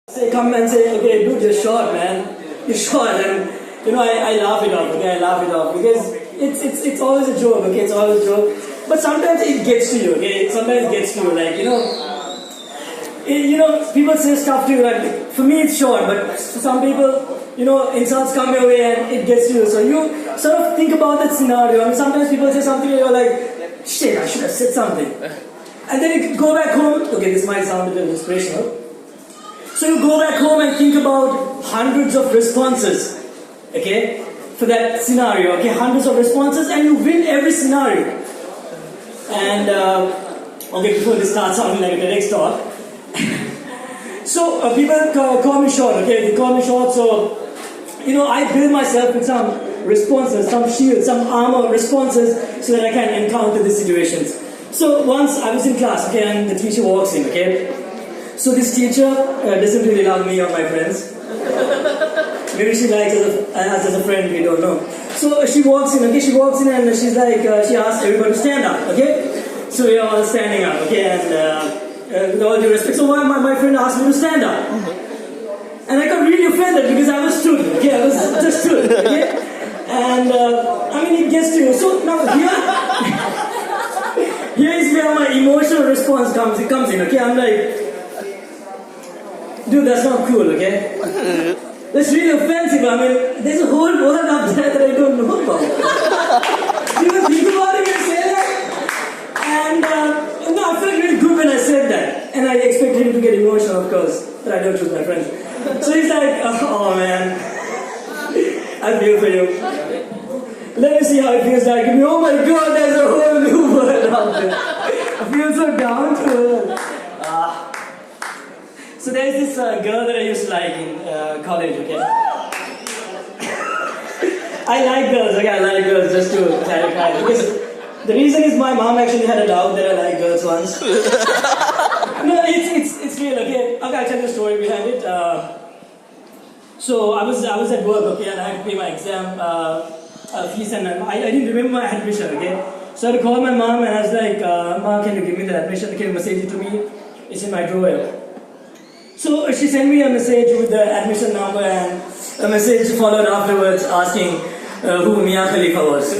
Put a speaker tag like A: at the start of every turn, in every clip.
A: Say, come and say, okay, dude, you're short, man. You're short, and I laugh it off. Okay, I laugh it off because it's always a joke. Okay, it's always a joke. But sometimes it gets to you. Okay, sometimes it gets to you. Like people say stuff to you. Like for me, it's short, but for some people, insults come your way and it gets to you. So you sort of think about that scenario. I mean, sometimes people say something and you're like, shit, I should have said something. And then you go back home. Okay, this might sound a little inspirational. So you go back home and think about hundreds of responses, okay, for that scenario, okay, hundreds of responses, and you win every scenario. And, okay, before this starts sounding like a TEDx talk. So, people call me short, okay, they call me short, so, I build myself with some responses, some shields, some armor responses, so that I can encounter these situations. So, once I was in class, okay, and the teacher walks in, okay. So this teacher doesn't really love me or my friends. Maybe she likes us as a friend, we don't know. So she walks in, okay, and she's like, she asks everybody to stand up, okay? So we are all standing up, okay, and with all due respect. So my friend asked me to stand up. And I got really offended because I was stood, okay, I was just stood, okay? And it gets to you. So now here is where my emotional response comes in, okay? I'm like, dude, that's not cool, okay? That's really offensive. I mean, there's a whole world out there that I don't know about. You know, think about it and say that. And I felt really good when I said that. And I expected him to get emotional, of course. But I don't choose my friends. So he's like, oh man, I feel for you. Let me see how it feels like. Oh my god, there's a whole new world out there. I feel so down to earth. So there's this girl that I used to like in college, okay? I like girls, just to clarify. Because the reason is my mom actually had a doubt that I like girls once. No, it's real, okay? Okay, I'll tell you a story behind it. So I was at work, okay, and I had to pay my exam fees, and I didn't remember my admission, okay? So I had to call my mom, and I was like, Mom, can you give me the admission? Can you message it to me? It's in my drawer. So she sent me a message with the admission number and a message followed afterwards asking who Mia Khalifa was.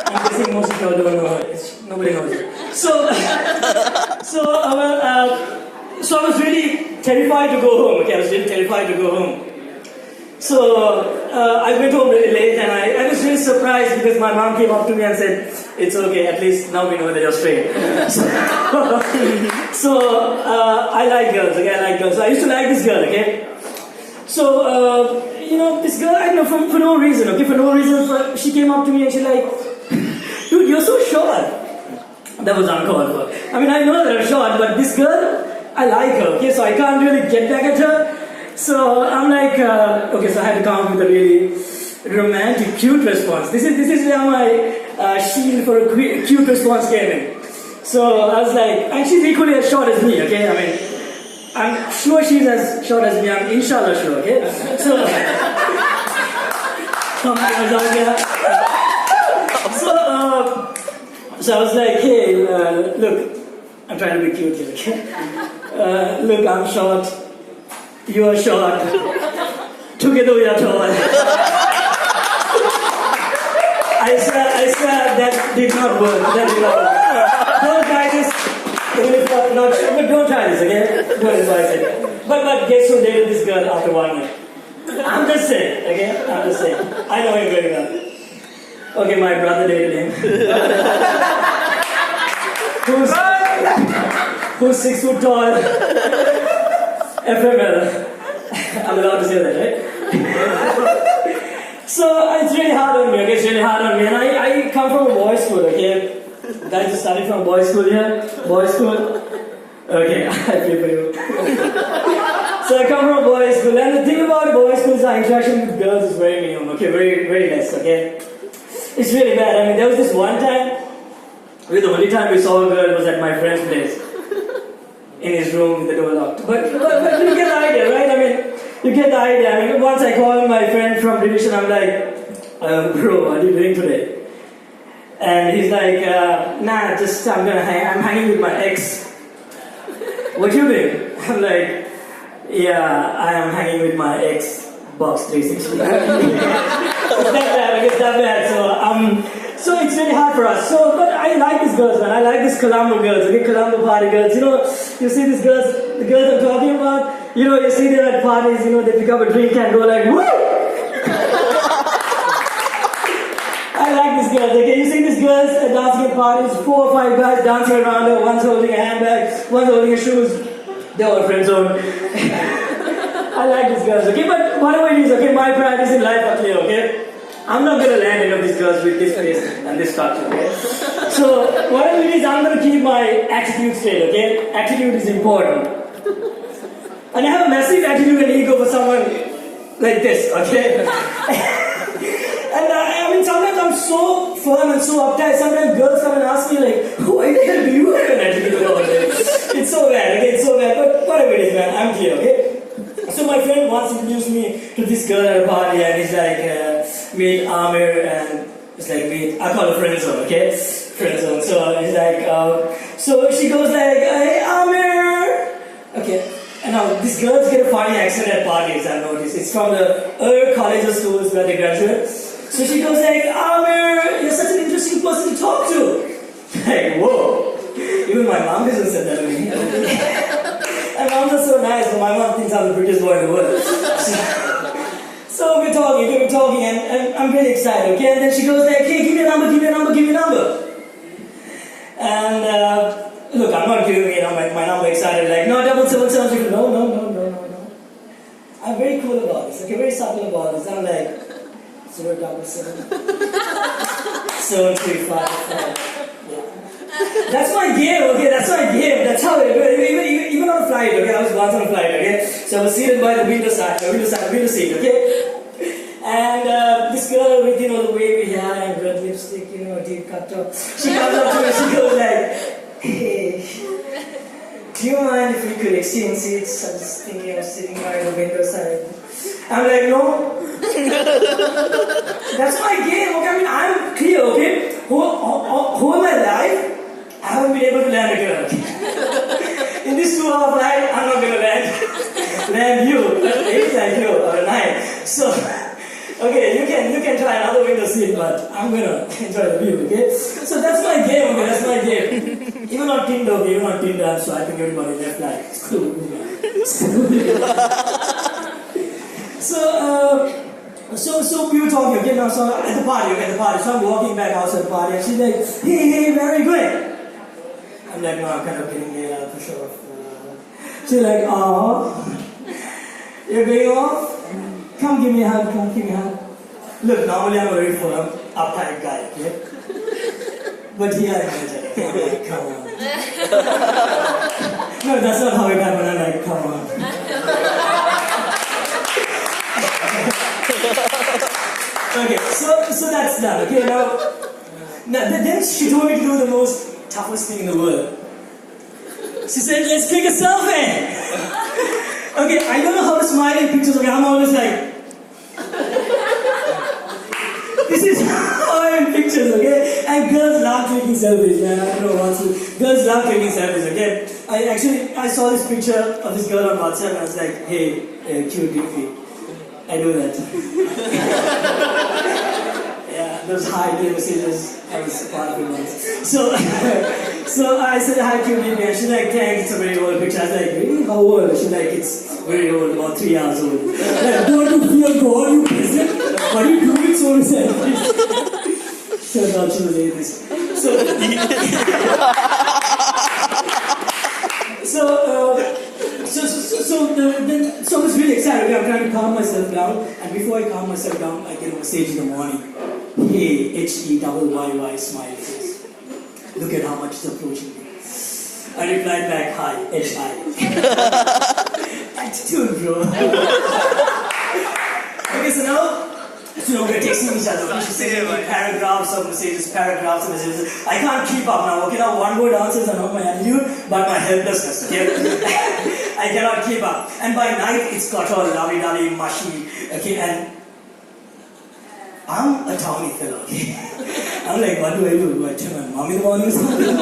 A: I'm guessing most of you all don't know her. Nobody knows her. So I was really terrified to go home. Okay, I was really terrified to go home. So I went home really late and I was really surprised because my mom came up to me and said, it's okay, at least now we know that you're straight. So I like girls, okay, I like girls. So I used to like this girl, okay. So, this girl, I don't know, for no reason, okay, for no reason, she came up to me and she's like, dude, you're so short. That was uncalled for. I mean, I know that I'm short, but this girl, I like her, okay, so I can't really get back at her. So I'm like, okay, so I had to come up with a really romantic, cute response. This is where my shield for a cute response came in. So I was like, and she's equally as short as me, okay? I mean, I'm sure she's as short as me. I'm inshallah sure, okay? So, so I was like, hey, look, I'm trying to be cute here, okay? Look, I'm short. You are short. Together we are tall. I swear that did not work. That did not work. Don't try this. Even if you're not sure, but don't try this, okay? Don't advise it. But guess who dated this girl after 1 year? I'm just saying, okay? I'm just saying. I know him very well. Okay, my brother dated him. Who's 6 foot tall? FML. I'm allowed to say that, right? So it's really hard on me, okay? It's really hard on me. And I come from a boys' school, okay? Guys just started from boys' school here. Boys' school. Okay, I feel for you. So I come from a boys' school. And the thing about boys' school is our interaction with girls is very minimum, okay? Very, very less, okay? It's really bad. I mean, there was this one time, the only time we saw a girl was at my friend's place. In his room with the door locked. But you get the idea, right? I mean, you get the idea. I mean, once I call my friend from division, I'm like, bro, what are you doing today? And he's like, nah, I'm hanging with my ex. What you doing? I'm like, Yeah, I am hanging with my ex box 360. It's that bad. So it's very hard for us. So, but I like these girls, man. I like these Colombo girls, okay, Colombo party girls. You know, you see these girls, the girls I'm talking about. You know, you see them at parties. You know, they pick up a drink and go like, woo! I like these girls, okay? You see these girls at dancing at parties, 4 or 5 guys dancing around her, one's holding a handbag, one's holding her shoes. They're all friend zone. I like these girls, okay? But whatever it is, okay, my priorities in life are clear, okay? I'm not gonna land any of these girls with this face and this structure, okay? So, whatever it is, I'm gonna keep my attitude straight, okay? Attitude is important. And I have a massive attitude and ego for someone like this, okay? And I mean, sometimes I'm so firm and so uptight. Sometimes girls come and ask me like, why the hell do you have an attitude about it? It's so bad, okay? It's so bad. But whatever it is, man, I'm clear, okay? So my friend once introduced me to this girl at a party, and he's like, meet Aamir, and it's like, I call her friend zone, okay? Friend zone. So he's like, so she goes like, hey Aamir! Okay. And now these girls get a funny accent at parties, I've noticed. It's from the college or schools where they graduate. So she goes like, Aamir, you're such an interesting person to talk to. Like, whoa. Even my mom doesn't say that to me. And moms are so nice, but my mom thinks I'm the prettiest boy in the world. So we're talking, and I'm really excited, okay? And then she goes like, hey, give me a number. And look, I'm not giving my number excited, like, no, 777. No. I'm very cool about this, okay? Very subtle about this. I'm like, 077 735. Yeah. That's my game, okay? That's my game. That's how it goes. Even on a flight, okay? I was once on a flight, okay? So I was seated by the window seat, okay? And this girl with, you know, the wavy hair and red lipstick, you know, deep cut top. She comes up to me, she goes like, hey, do you mind if we could exchange seats? I was thinking of sitting by the window side. I'm like, no. That's my game, okay? I mean, I'm clear, okay? Who am I alive? I haven't been able to land a girl. In this 2-hour flight, I'm not going to land you. It's like you, or a 9. So, okay, you can try another window seat, but I'm going to enjoy the view, okay? So that's my game, okay? That's my game. Even on Tinder, okay? Even on Tinder, I'm swiping everybody left, like, screw me. So we were talking, okay, now, so at the party, so I'm walking back outside the party, and she's like, hey, very good. I'm like, no, I'm kind of getting laid out for sure. She's like, oh, you're going off? Come give me a hug. Look, normally I'm a very firm, uptight guy, okay? But here I'm energetic. I'm like, come on. No, that's not how it happened. I'm like, come on. Okay, so that's done, okay? Now, then she told me to do the most toughest thing in the world. She said, let's take a selfie! Okay, I don't know how to smile in pictures, okay? I'm always like... This is how I am in pictures, okay? And girls love taking selfies, man. I don't know what to... Girls love taking selfies, okay? I saw this picture of this girl on WhatsApp and I was like, hey, cute DP. I do that. Yeah, those high day messages, I was part of it once. So I said, hi, cute DP. And she's like, thanks, it's a very old picture. I was like, really? How old? She's like, it's very old, about 3 hours old. Like, don't you fear God, you peasant? Why do you do it so selfies? Turned out she was atheist. So I was really excited. I'm trying to calm myself down, and before I calm myself down, I get on stage in the morning. Hey, HEYY smile face. Look at how much it's approaching me. I replied back, hi, HI. Attitude, bro. Okay, so now we're texting each other. She's sending me paragraphs of messages. I can't keep up now. Okay, now one word answers are not my attitude, but my helplessness. Okay, I cannot keep up. And by night, it's got all lovey-dovey, mushy. Okay, and I'm a towny fellow. Okay, I'm like, what do? Do I tell my mom in the morning or something?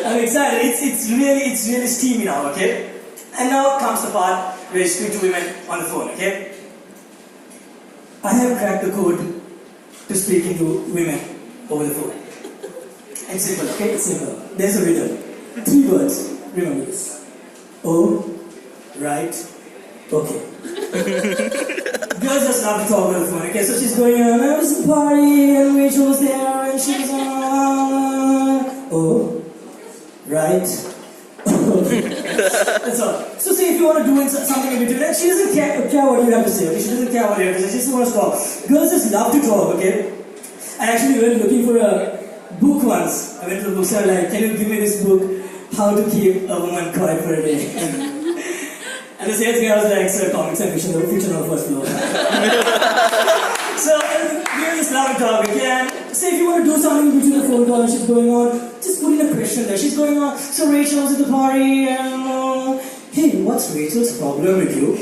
A: I'm excited. It's really steamy now. Okay. And now comes the part where you speak to women on the phone, okay? I have cracked the code to speaking to women over the phone. It's simple, okay? It's simple. There's a riddle. 3 words. Remember this. Oh, right, okay. Girls just love to talk over the phone, okay? So she's going on, I was at the party and Rachel was there and she was oh, right. That's all. So say if you want to do something in between, she doesn't care what you have to say, okay? She doesn't care what you have to say, she just wants to talk. Girls just love to talk, okay? I actually went looking for a book once. I went to the bookstore like, can you give me this book, How to Keep a Woman Quiet for a Day? And the sales guy was like, sir, comics and fiction, the fiction on the first floor. So, you just love to talk, okay? And say if you want to do something between the phone call and she's going on, just put in a question there. She's going on, so Rachel was at the party and, hey, what's Rachel's problem with you?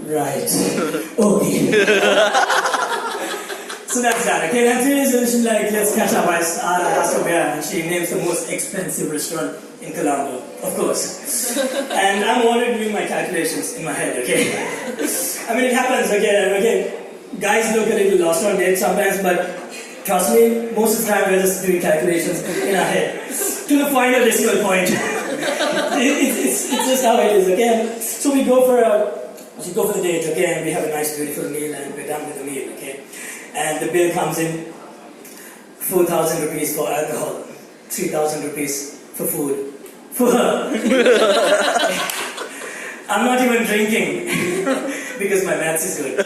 A: Right. Okay. So that's that. Okay, then 3 days later, she's like, let's catch up. I asked her where, and she names the most expensive restaurant in Colombo, of course. And I'm already doing my calculations in my head, okay? I mean, it happens, okay? Guys look a little lost on dates sometimes, but trust me, most of the time we're just doing calculations in our head. To the final decimal point. It's just how it is, okay? So we go for the date, okay, and we have a nice, beautiful meal, and we're done with the meal, okay? And the bill comes in, 4,000 rupees for alcohol, 3,000 rupees for food. For her. I'm not even drinking, because my maths is good.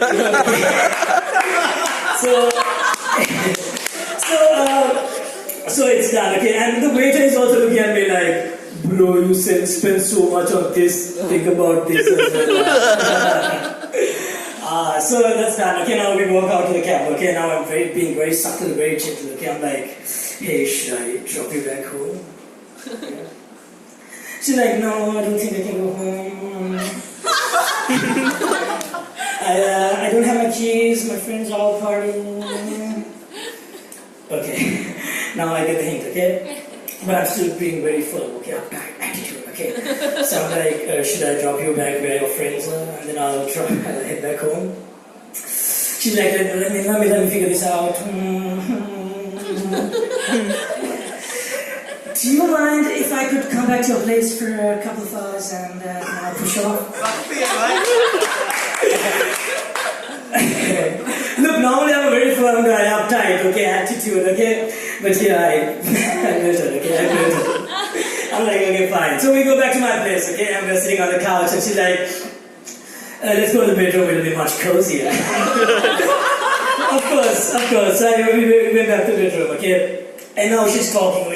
A: So it's done, okay? And the waiter is also looking at me like, bro, you spend so much on this, think about this as well. So that's done. Okay, now we walk out to the cab. Okay, now I'm being very subtle, very gentle. Okay, I'm like, hey, should I drop you back home? Okay. She's like, no, I don't think I can go home. I don't have my keys, my friends are all partying. Okay, now I get the hint, okay? But I'm still being very firm, okay? I'm back, attitude, okay? So I'm like, should I drop you back where your friends are? And then I'll head back home. She's like, let me figure this out. Do you mind if I could come back to your place for a couple of hours and push off? Look, normally I'm a very firm guy, uptight, okay, attitude, okay? But yeah, I melted, okay, I melted. I'm like, okay, fine. So we go back to my place, okay, and we're sitting on the couch, and she's like, let's go to the bedroom, it'll be much cozier. Of course. So we went back to the bedroom, okay? And now she's talking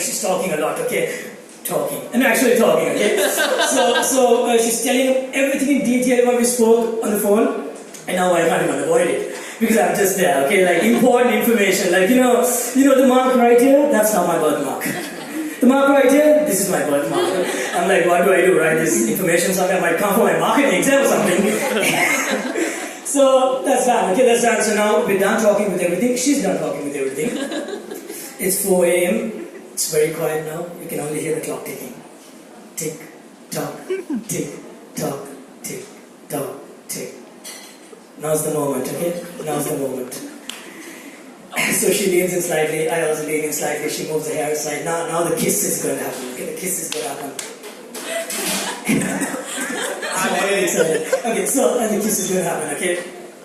A: a lot, okay? I'm actually talking, okay? So she's telling everything in detail what we spoke on the phone, and now I can't even avoid it. Because I'm just there, okay? Like important information, like, you know the mark right here? That's not my birthmark. The mark right here? This is my birthmark. I'm like, what do I do? Write this information somewhere? I might come for my marketing exam or something. So that's done, okay? That's done. So now we're done talking with everything. She's done talking with everything. It's 4 a.m. It's very quiet now. You can only hear the clock ticking. Tick, tock, tick, tock, tick, tock, tick. Now's the moment, okay? Now's the moment. So she leans in slightly, I also lean in slightly, she moves the hair aside. Now the kiss is going to happen, okay? The kiss is going to happen. Okay, so the kiss is going to happen, okay?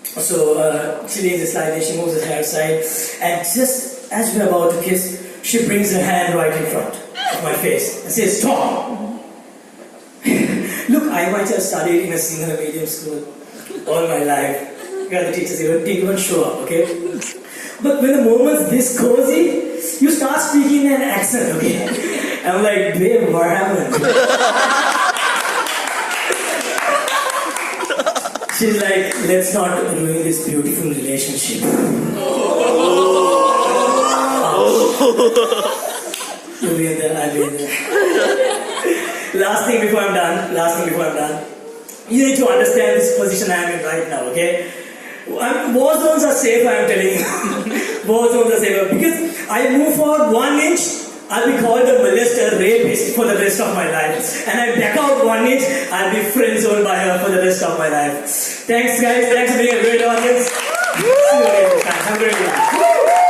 A: So she leans in slightly, she moves the hair aside, and just as we're about to kiss, she brings her hand right in front of my face and says, "Stop!" Look, I might have studied in a single medium school all my life. The teachers didn't even show up, okay? But when the moment's this cozy, you start speaking in an accent, okay? I'm like, babe, what happened? She's like, let's not ruin this beautiful relationship. You'll be in there, I'll be in there. Last thing before I'm done. You need to understand this position I am in right now, okay? War zones are safe, I am telling you. War zones are safer because I move forward 1 inch, I'll be called a molester, rapist for the rest of my life. And I back out 1 inch, I'll be friend zoned by her for the rest of my life. Thanks guys, thanks for being a great audience. See you later. Have a great day.